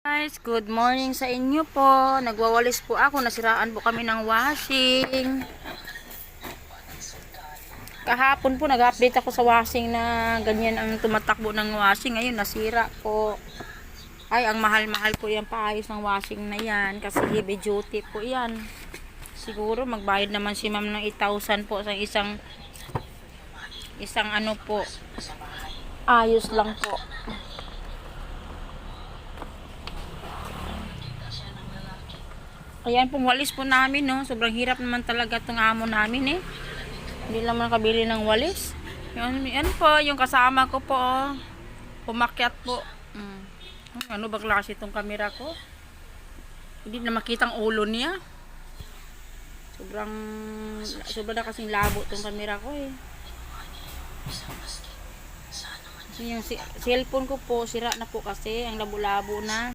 Guys, good morning sa inyo po. Nagwawalis po ako, nasiraan po kami ng washing. Kahapon po nag-update ako sa washing na ganyan ang tumatakbo ng washing. Ngayon nasira po. Ay, ang mahal-mahal po yung paayos ng washing na yan kasi heavy duty po yan. Siguro magbayad naman si ma'am ng 8,000 po sa isang ano po. Ayos lang po. Ayan pong walis po namin, no. Sobrang hirap naman talaga itong amo namin, eh. Hindi naman nakabili ng walis. Yan po, yung kasama ko po, oh. Pumakyat po. Ano ba klase itong camera ko? Hindi na makitang ulo niya. Sobrang na kasing labo itong camera ko, eh. Yung cellphone ko po, sira na po kasi. Ang labo-labo na.